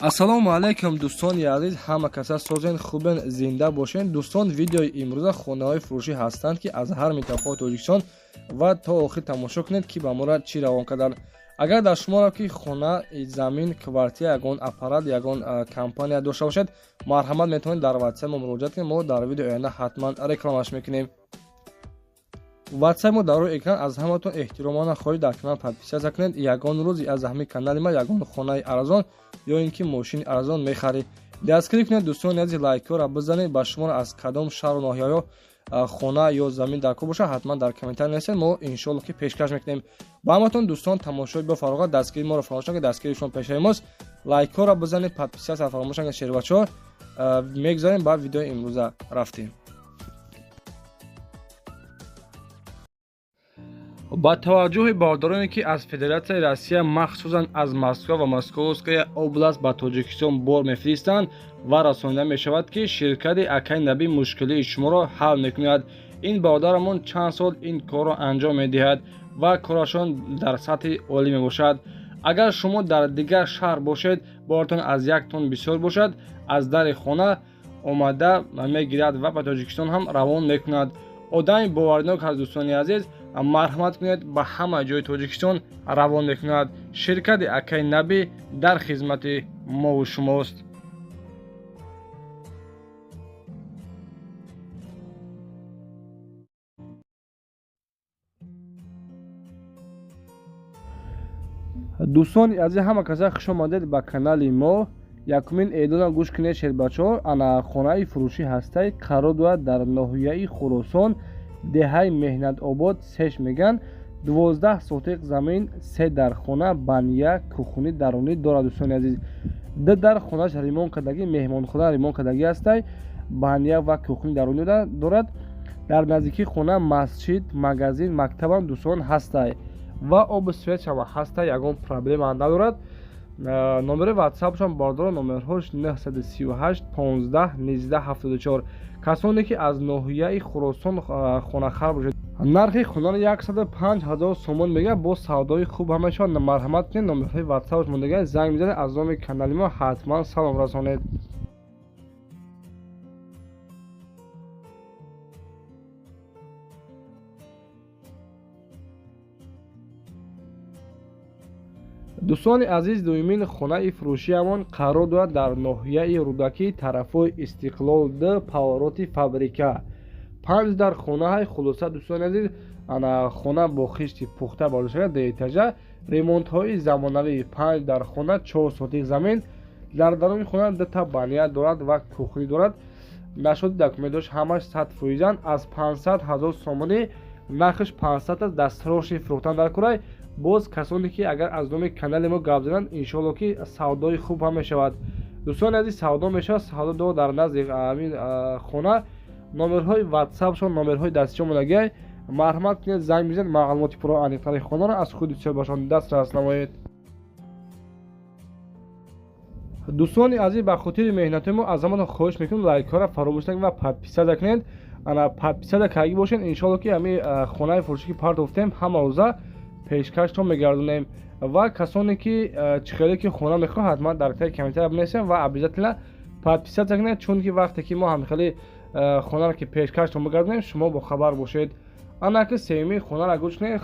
ассалому алайкум дӯстони азиз, ҳама каса созен хубен, зинда бошен. дӯстон, видеои имрӯза хонаҳои фурӯшӣ ҳастанд ки аз ҳар минтақаҳои Тоҷикистон ва то охир тамошо кунед ки ба моро чӣ равон карданд. агар дар шуморо ки хона, замин, квартира, ягон аппарат, ягон компания дошта бошед, марҳамат метавонед дар ватсап мо муроҷиат кунед. мо дар видеои оянда ҳатман рекламаш мекунем. ватсап мо дар рӯи экран. аз ҳаматон эҳтиромона хоҳиш дар канал подписатсия кунед. ягон рӯзи аз ҳамин канали ма ягон хонаи арзон ё ин ки мошини арзон мехаред, дастгирӣ кунед. дӯстони азиз, лайкҳоро бизанед. ба шуморо аз кадом шаҳру ноҳияҳо хона ё замин дар кор бошад, ҳатман дар комментар нависед. мо иншоалло ки пешкаш мекунем. ба ҳаматон дӯстон, тамошои бафароғат, дастгирии моро фаромӯш накунед. дастгирии шумо пешаи мост. лайкҳоро бизанед, подписатсия фаромӯш накунед. шербачаҳо мегзарем ба видеои имрӯза рафтем. ба таваҷҷӯҳи бардороне ки аз Федератсияи Россия, махсусан аз Москва ва Московская област ба Тоҷикистон бор мефиристанд ва расонида мешавад ки ширкати Акай Наби мушкилии шуморо ҳал мекунад. ин бародарамон чанд сол ин корро анҷом медиҳад ва корашон дар сатҳи олӣ мебошад. агар шумо дар дигар шаҳр бошед, боротон аз 1 тонн бисёр бошад, аз дари хона омада мегирад ва ба Тоҷикистон ҳам равон мекунад. одами боварнок ҳаст дӯстони азиз, марҳамат кунед, ба ҳама ҷои Тоҷикистон равон мекунад. ширкати Акай Наби дар хизмати мову шумост. дӯстони азиз, ҳама каса хуш омадед ба канали мо. якумин эълона гӯш кунед шербачаҳо. ана хонаи фурӯшӣ ҳастай қарор дорад дар ноҳияи Хуросон, деҳаи Меҳнатобод, Сеш меган. 12 сотиқ замин, 3 дар хона, бания, кухни дарунӣ дорад. дӯстони азиз, дар хонаш ремонт кардагӣ, меҳмонхона ремонт кардагӣ ҳастай, бания ва кухни дарунӣ дорад. дар наздикии хона масҷид, магазин, мактабам дӯстон ҳастай ва оби свет ҳам ҳастай. ягон проблема надорад. номери ватсапшон бардор, номерҳош 938 15 19 74. касоне ки аз ноҳияи Хуросон хонахар бошед, нархи хонаро 105 000 сомон мегӯяд. бо савдои хуб ҳамешон марҳамат кунед. номерҳои ватсапш мондагӣ занг мезанед. аз номи канали мо ҳатман салом расонед. дӯстони азиз, дуюмин хонаи фурӯшиамон қарор дорад дар ноҳияи Рӯдакӣ, тарафҳои Истиқлол Д, повороти фабрика. 5 дар хонаҳай хулоса. дӯстони азиз, ана хона бо хишти пухта бардошта, деэтажа, ремонтҳои замонавӣ. 5 дар хона, 4 сотиқ замин. дар даруни хона 2 та бания дорад ва кухни дорад. нашоди документош ҳамаш 100%. аз 500 000 сомонӣ, нархиш 500 аст. дастароши фурӯхтан дар корай. боз касоне ки агар аз номи канали мо гап зананд, иншоалло ки савдои хуб ҳам мешавад. дӯстони азиз, савдо мешавад. савдо дор дар назди ҳамин хона. номерҳои ватсапшон, номерҳои дастичон монагиай. марҳамат кунед, занг бизанед. маълумоти пурро аниқтари хонаро аз худи дӯстёрбошон дастрас намоед. дӯстони азиз, ба хотири меҳнати мо аз ҳаматон хоҳиш мекунем лайкҳоро фаромӯш накунед ва подписатсия кунед. ана подписатсия кардагӣ бошед, иншоалло ки ҳамин хонаи фурӯшӣ ки партофтем ҳама рӯза пешкаштон мегардонем. ва касоне ки чихеле ки хона мехоҳад, ҳатман дар таи комментар бинависем ва обязательно подписатсия кунед, чунки вақте ки мо ҳамихеле хонаро ки пешкаштон мегардонем, шумо бохабар бошед. ана ки сеюмин хонаро гӯш кунед.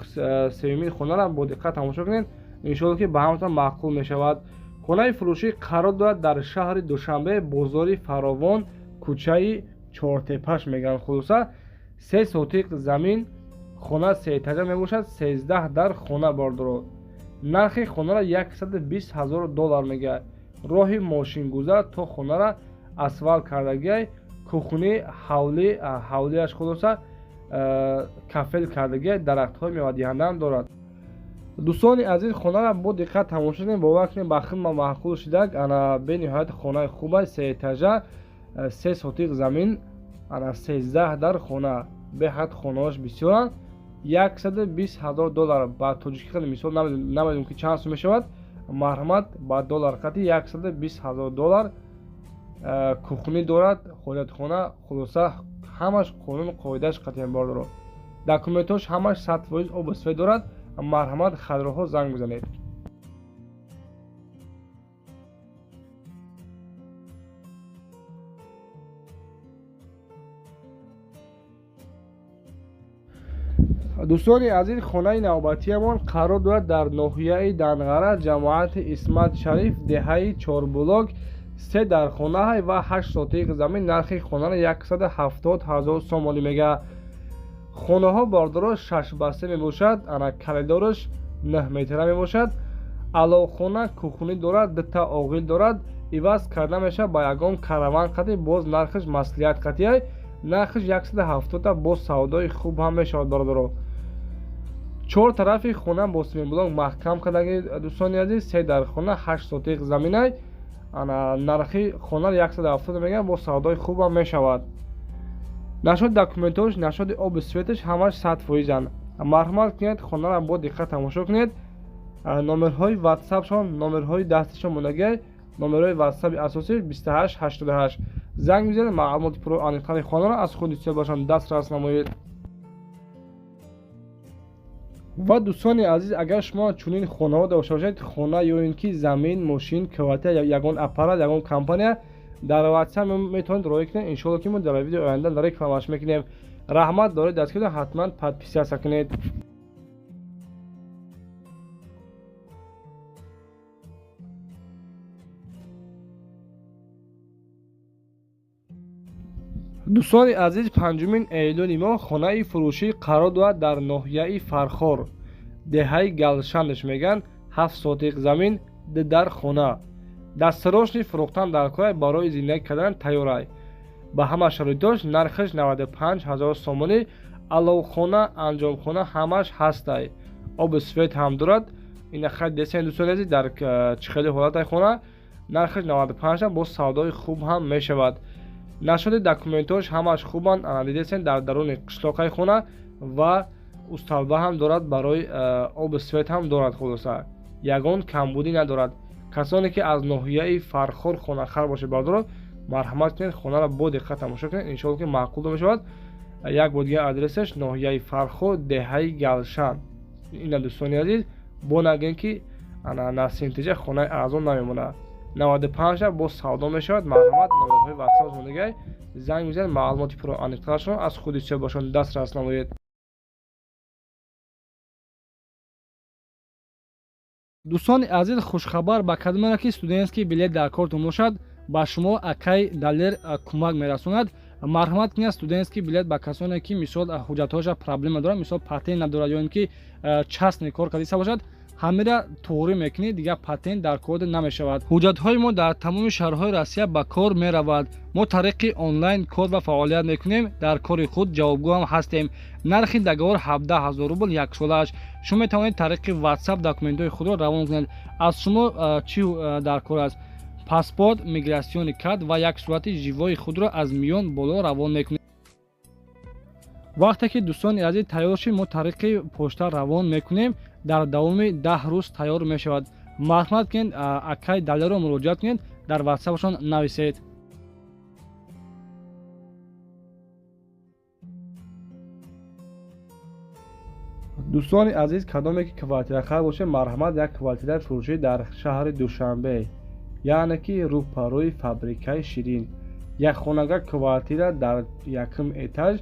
сеюмин хонаро бо диққат тамошо кунед. иншоалло ки ба ҳаматон маъқул мешавад. хонаи фурӯшӣ қарор дорад дар шаҳри Душанбе, бозори Фаровон, кӯчаи Чортепаш меган. хулоса 3 сотиқ замин, хона 3 этажа мебошад. 13 дар хона бардоро. нархи хонаро $120,000 мегӯяд. роҳи мошингузар то хонаро асфалт кардагиай. кухни ҳавлияш хулоса кафел кардагиай. дарахтҳои мевадиҳандаам дорад. дӯстони азиз, хонаро бо диққат тамошо кунед. бовар кунед, ба хидма маъқул шудак. ана бениҳоят хонаи хуб аст. 3 этажа, 3 сотиқ замин, ана 13 дар хона. беҳад хонаҳош бисёранд. $120,000 ба тоҷикӣ қадр мисол намедонам ки чанд сум мешавад. марҳамат, ба доллар қадри $120,000. кухни дорад, ҳоҷатхона. хулоса ҳамаш қонун қоидааш қатъиян бардоро. документош ҳамаш 100% оби свет дорад. марҳамат, хадроҳо занг бизанед. дӯстони азиз, хонаи навбатиамон қарор дорад дар ноҳияи Данғара, ҷамоати Исмат Шариф, деҳаи Чорбулок. 3 дар хона ва 8 сотиқ замин. Нархи хонаро 170 000 сомонӣ мегӯяд. хонаҳо бордорош 6 баста мебошад, ана калидораш 9 метра мебошад. аловхона кухонӣ дорад, 2 та оғил дорад. иваз карда мешавад ба ягон караван қати, боз нархиш маслиҳат қатияй. нархиш 170, боз савдои хуб ҳам мешавад бародаро. 4 тарафи хона бо семинблок маҳкам кардаги дӯстони азиз. 3 дар хона 8 сотиқ заминай. ана нархи хонаро 170 мегӯяд, бо савдои хуб ҳам мешавад. нашоди документош, нашоди оби светаш ҳамаш 100%. марҳамат кунед, хонаро бо диққат тамошо кунед. номерҳои ватсапшон, номерҳои дастишон монагӣ, номерҳои ватсапи асосӣ 2888. занг бизанед, маълумоти пурро аниқтари хонаро аз худи сӯҳбатшон дастрас намоед. ва дӯстони азиз, агар шумо чунин хонаҳо дошта бошед, хона ё ин ки замин, мошин, квартира, ягон аппарат, ягон компания, дар ватсап метавонед роя кунед. иншоалло ки мо дар видеои оянда дар рекламаш мекунем. раҳмат доред дастгирда, ҳатман подписаться кунед. дӯстони азиз, 5 июли моҳ хонаи фурӯшӣ қарор дорад дар ноҳияи Фархор, деҳаи Галшанш мегӯянд. 7 сотиқ замин, дар хона. дастарошни фурӯхтан дар корай, барои зиндагӣ кардан тайёрай. ба ҳама шароитош. нархиш 95 000 сомонӣ. аловхона, анҷомхона ҳамаш ҳастай. оби свет ҳам дорад. ина хеле десен дӯстони азиз, дар чӣ хеле ҳолатай хона. нархиш 95, бо савдои хуб ҳам мешавад. нашоди документош ҳамаш хубанд. дидесен дар даруни қишлоқаи хона ва усталба ҳам дорад, барои оби свет ҳам дорад. хулоса ягон камбудӣ надорад. касоне ки аз ноҳияи Фархор хонахар бошед бардоро, марҳамат кунед, хонаро бо диққат тамошо кунед. иншоалло ки маъқул мешавад. як бор дига адресаш ноҳияи Фархор, деҳаи Галшан. ина дӯстони азиз, бо нагӯем ки насимтиҷа хонаи арзон намемонад. 95 бо савдо мешавад. марҳамат, номерҳои ватсап монагай, занг бизанед, маълумоти пурро аниқтарашон аз худи сӯҳбатшон дастрас намоед. дӯстони азиз, хушхабар ба кадом мера ки студентский билет дар кортон бошад, ба шумо акай далер кӯмак мерасонад. марҳамат кунед, студентский билет ба касоне ки мисол ҳуҷҷатҳояша проблема дорад, мисол патент надорад ё ин ки частный кор кардиса бошад, ҳамира тоғрӣ мекунед, дигар патент дар кор намешавад. ҳуҷҷатҳои мо дар тамоми шаҳрҳои Россия ба кор меравад. мо тариқи онлайн кор ва фаъолият мекунем. дар кори худ ҷавобгӯ ҳам ҳастем. нархи договор 17 000 рубл як солааш. шумо метавонед тариқи ватсап документҳои худро равон кунед. аз шумо чӣ дар кор аст? паспорт, миграсиони карт ва як сурати живои худро аз миён боло равон мекунед. вақте ки дӯстони азиз тайёр шид, мо тариқи почта равон мекунем. дар давоми 10 рӯз тайёр мешавад. марҳамат кунед, акай далерро муроҷиат кунед, дар ватсапашон нависед. дӯстони азиз, кадоме ки квартирахар бошед, марҳамат, як квартираи фурӯшӣ дар шаҳри Душанбе, яъне ки рӯпарӯи фабрикаи Ширин. як хонага квартира дар якум этаж,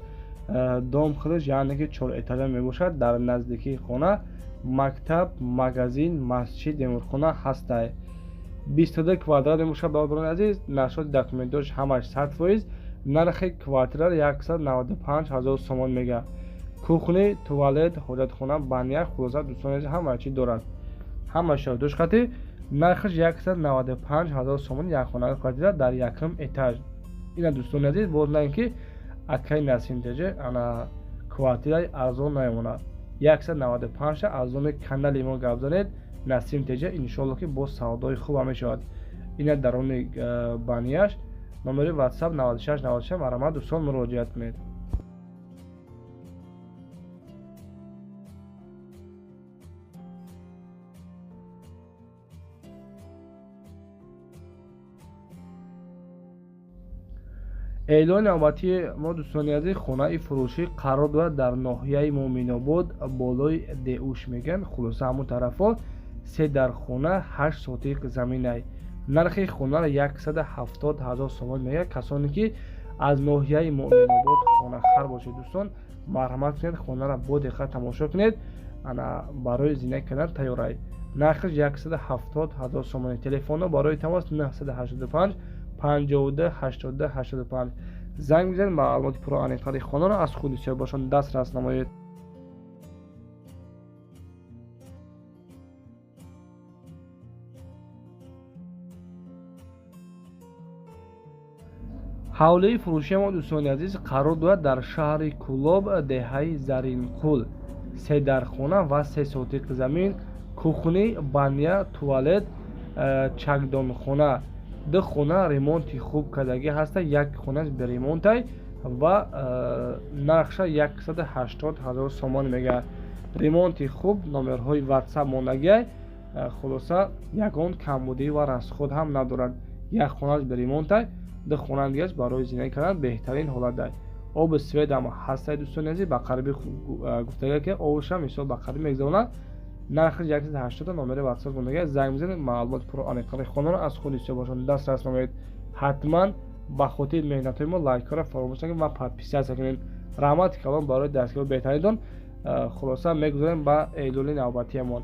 домхилиш яъне ки 4 этажа мебошад. дар наздикии хона мактаб, магазин, масҷид, деморхона ҳастай. 22 квадрат мебошад. бародарони азиз, нашоди документош ҳамаш 100%. нархи квартираро 195 000 сомон мегӯяд. кухни, туалет, ҳоҷатхона, баня, хулоса дӯстони азиз ҳама чӣ дорад. ҳама шароитош қатӣ. нархиш 195 000 сомон, як хонага квартира дар якум этаж. ина дӯстони азиз, боз нагӯем ки акай насимтиҷа квартираи арзон намемонад. 195 аз номи канали мо гап занед, насимтиҷа, иншоалло ки бо савдои хуб мешавад. ина даруни банияш. номери ватсап 96 96. марҳамат дӯстон, муроҷиат кунед. اعلان نوبتی ما دوستانی عزیز، خانه فروشی قرار دارد در ناحیه مومن‌آباد بالای دیوش میگن. خلاصه همون طرفا 3 در خانه 8 ساتیق زمینه. نرخ خانه را 170,000 سوم میگه. کسانی که از ناحیه مومن‌آباد خانه خر باشه دوستان، марҳамат кунед, хонаро бо диққат тамошо кунед. ана барои зина кардан тайёрай. нархиш 170,000 сомон. Телефоно барои тамос 985 52 82 85. занг бизанед, маълумоти пурро аниқтари хонаро аз худи сиёбошон дастрас намоед. ҳавлаи фурӯшии мо дӯстони азиз қарор дорад дар шаҳри Кӯлоб, деҳаи Заринқул. 3 дархона ва 3 сотиқ замин, кухни, баня, туалет, чакдонхона. 2 хона ремонти хуб кардагӣ ҳаста, 1 хонаш беремонтай ва нархша 180,000 сомон мегӯяд. ремонти хуб, номерҳои WhatsApp монагиай. хулоса ягон камбудӣ ва расход ҳам надорад. 1 хонаш беремонтай, 2 хона дигаш барои зиндагӣ кардан беҳтарин ҳолатдай. оби свед ҳам ҳастай дӯстони азиз, ба қариби гуфтага ки обша мисол ба қариб мегузаронад. нархи 180 номери WhatsApp монагиай. занг бизанед, маълумоти пурро аниқтари хонаро аз худи сиёбошон дастрас намоед. ҳатман ба хотири меҳнатҳои мо лайкҳоро фаромӯш накунед ва подписатсия кунед. раҳмати калон барои дастгирии беҳтаринтон. хулоса мегузарем ба эълони навбатиамон.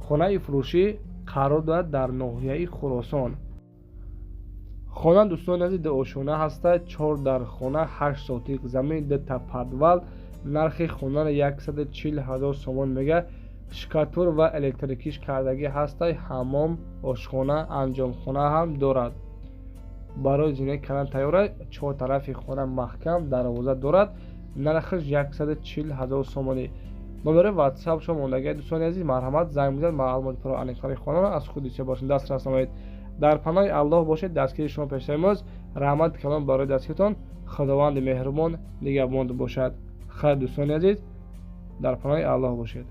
хонаи фурӯшӣ қарор дорад дар ноҳияи Хуросон. хона дӯстони азиз дуошона ҳаста, 4 дархона, 8 сотиқ замин, 2 подвал. нархи хонаро 140,000 сомон мегӯяд. шкатур ва электрикиш кардагӣ ҳаста, ҳаммом, ошхона, анҷомхона ҳам дорад. барои зиндагӣ кардан тайёрай. 4 тарафи хона маҳкам дарвоза дорад. нархиш 140,000 сомонӣ. номери WhatsApp шо мондагиай дӯстони азиз. марҳамат, занг бизанед, маълумоти пурро аниқтари хонаро аз худи сиёбошон дастрас намоед. дар паноҳи Аллоҳ бошед. дастгири шумо пешсаримоз. раҳмати калон барои дастгиритон. худованди меҳрубон нигаҳбон бошад. хайр дӯстони азиз, дар паноҳи Аллоҳ бошед.